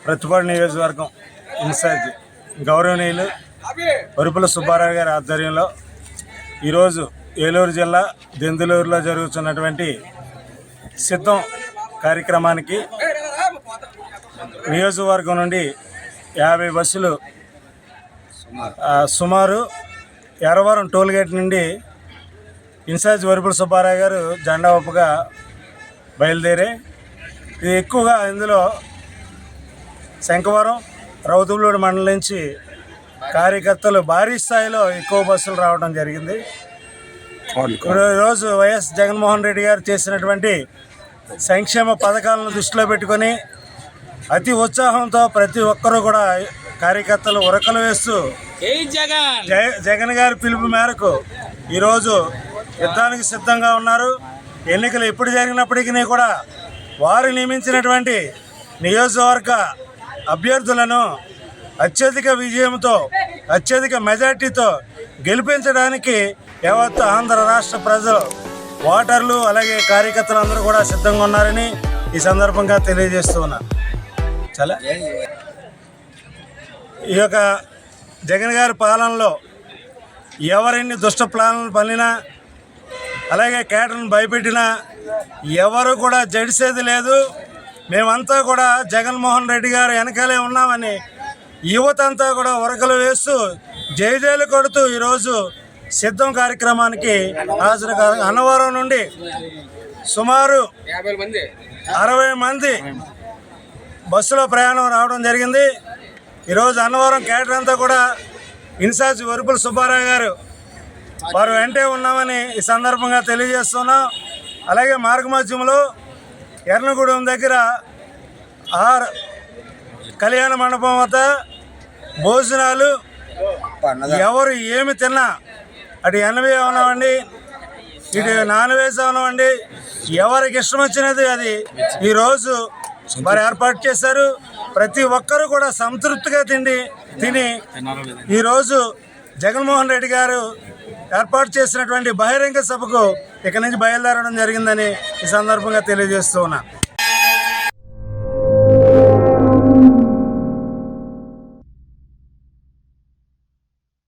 ప్రతిపాడు నియోజకవర్గం ఇన్ఛార్జ్ గౌరవనీయులు వరుపుల సుబ్బారావు గారి ఆధ్వర్యంలో ఈరోజు ఏలూరు జిల్లా దెందులూరులో జరుగుతున్నటువంటి సిద్ధం కార్యక్రమానికి నియోజకవర్గం నుండి 50 బస్సులు సుమారు ఎర్రవరం టోల్గేట్ నుండి ఇన్ఛార్జ్ వరుపుల సుబ్బారావు గారు జెండా ఊపగా బయలుదేరే ఇది ఎక్కువగా ఇందులో శంఖవరం రౌతులూరు మండలం నుంచి కార్యకర్తలు భారీ స్థాయిలో ఎక్కువ బస్సులు రావడం జరిగింది. ఈరోజు వైఎస్ జగన్మోహన్ రెడ్డి గారు చేసినటువంటి సంక్షేమ పథకాలను దృష్టిలో పెట్టుకొని అతి ఉత్సాహంతో ప్రతి ఒక్కరూ కూడా కార్యకర్తలు ఉరకలు వేస్తూ జగన్ గారి పిలుపు మేరకు ఈరోజు యుద్ధానికి సిద్ధంగా ఉన్నారు. ఎన్నికలు ఎప్పుడు జరిగినప్పటికీ కూడా వారు నియమించినటువంటి నియోజకవర్గ అభ్యర్థులను అత్యధిక విజయంతో అత్యధిక మెజార్టీతో గెలిపించడానికి యావత్ ఆంధ్ర రాష్ట్ర ప్రజలు ఓటర్లు అలాగే కార్యకర్తలు అందరూ కూడా సిద్ధంగా ఉన్నారని ఈ సందర్భంగా తెలియజేస్తూ ఉన్నాను. చాలా ఈ యొక్క జగన్ గారి పాలనలో ఎవరెన్ని దుష్ట ప్లాన్లు పన్నినా అలాగే కేటర్ను భయపెట్టినా ఎవరు కూడా జడిసేది లేదు. మేమంతా కూడా జగన్మోహన్ రెడ్డి గారు వెనకాలే ఉన్నామని యువత అంతా కూడా ఉరకలు వేస్తూ జైజైలు కొడుతూ ఈరోజు సిద్ధం కార్యక్రమానికి హాజరు. అన్నవరం నుండి సుమారు 60 మంది బస్సులో ప్రయాణం రావడం జరిగింది. ఈరోజు అన్నవరం కేటర్ అంతా కూడా ఇన్ఛార్జ్ వరుపుల సుబ్బారావు గారు వారు వెంటే ఉన్నామని ఈ సందర్భంగా తెలియజేస్తున్నాం. అలాగే మార్గమధ్యంలో ఎర్నగూడెం దగ్గర కళ్యాణ మండపం వద్ద భోజనాలు ఎవరు ఏమి తిన్నా అటు ఎన్వి అవనివ్వండి ఇటు నాన్ వెజ్ అవనివ్వండి ఎవరికి ఇష్టం వచ్చినది అది ఈరోజు వారు ఏర్పాటు చేశారు. ప్రతి ఒక్కరూ కూడా సంతృప్తిగా తిని ఈరోజు జగన్మోహన్ రెడ్డి గారు ఏర్పాటు చేసినటువంటి బహిరంగ సభకు ఇక్కడి నుంచి బయలుదేరడం జరిగిందని ఈ సందర్భంగా తెలియజేస్తూ ఉన్నా.